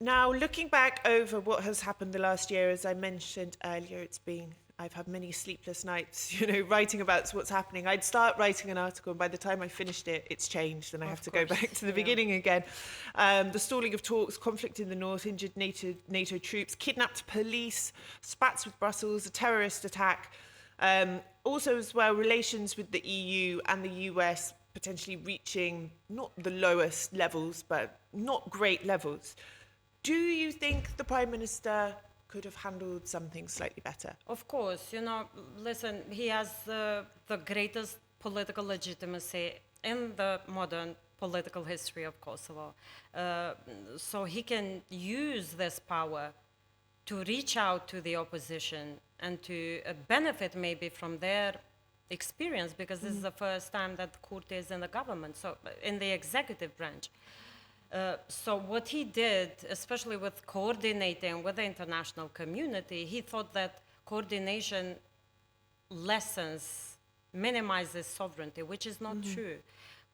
Now, looking back over what has happened the last year, as I mentioned earlier, I've had many sleepless nights, writing about what's happening. I'd start writing an article, and by the time I finished it, it's changed, and I have to go back to the beginning again. The stalling of talks, conflict in the north, injured NATO troops, kidnapped police, spats with Brussels, a terrorist attack. Also, as well, relations with the EU and the US potentially reaching not the lowest levels, but not great levels. Do you think the Prime Minister could have handled something slightly better? Of course, listen, he has the greatest political legitimacy in the modern political history of Kosovo. So he can use this power to reach out to the opposition and to benefit maybe from their experience, because this is the first time that Kurti is in the government, so in the executive branch. So what he did, especially with coordinating with the international community, he thought that coordination minimizes sovereignty, which is not true.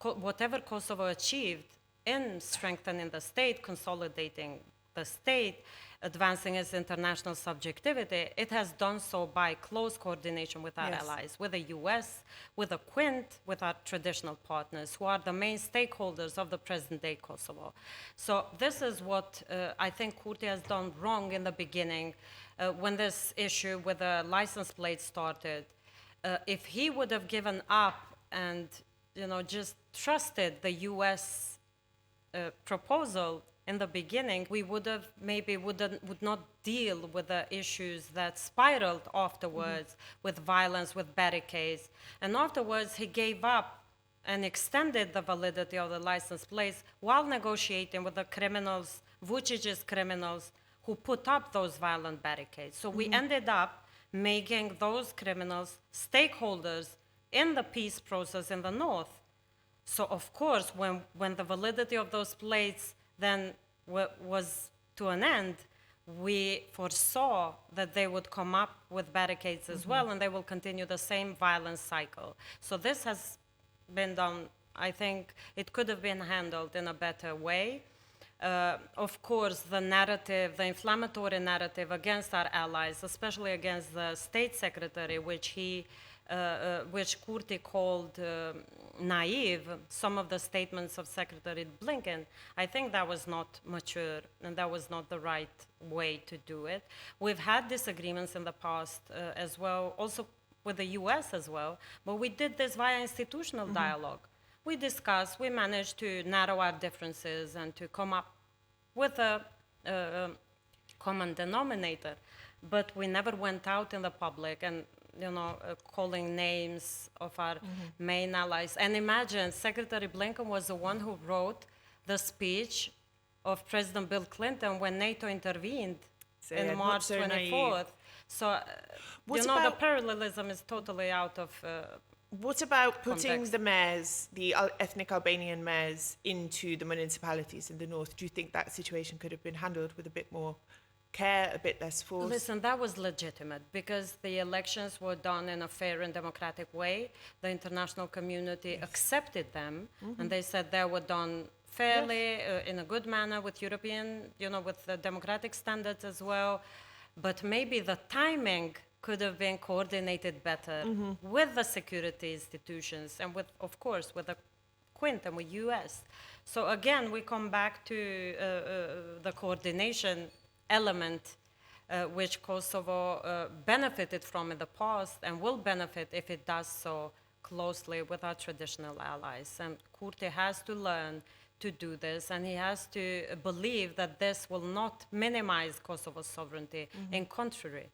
Whatever Kosovo achieved in strengthening the state, consolidating the state, advancing its international subjectivity, it has done so by close coordination with our allies, with the US, with the Quint, with our traditional partners, who are the main stakeholders of the present-day Kosovo. So this is what I think Kurti has done wrong in the beginning, when this issue with the license plate started. If he would have given up and just trusted the US proposal in the beginning, we would not deal with the issues that spiraled afterwards with violence, with barricades. And afterwards, he gave up and extended the validity of the license plates while negotiating with the criminals, Vucic's criminals, who put up those violent barricades. So we ended up making those criminals stakeholders in the peace process in the north. So of course, when the validity of those plates then was to an end, we foresaw that they would come up with barricades as well, and they will continue the same violence cycle. So this has been done. I think it could have been handled in a better way. Of course, the inflammatory narrative against our allies, especially against the state secretary, which Kurti called naive, some of the statements of Secretary Blinken, I think that was not mature, and that was not the right way to do it. We've had disagreements in the past as well, also with the US as well, but we did this via institutional dialogue. We discussed, we managed to narrow our differences and to come up with a common denominator, but we never went out in the public and calling names of our main allies. And imagine, Secretary Blinken was the one who wrote the speech of President Bill Clinton when NATO intervened in March 24th. So, the parallelism is totally out of What about putting context. the mayors, the ethnic Albanian mayors, into the municipalities in the north? Do you think that situation could have been handled with a bit more care, a bit less force? Listen, that was legitimate because the elections were done in a fair and democratic way. The international community accepted them, and they said they were done fairly, in a good manner, with European, with the democratic standards as well. But maybe the timing could have been coordinated better with the security institutions and with, of course, with the Quint and with US. So again, we come back to the coordination element, which Kosovo benefited from in the past and will benefit if it does so closely with our traditional allies. And Kurti has to learn to do this, and he has to believe that this will not minimize Kosovo's sovereignty. In contrary,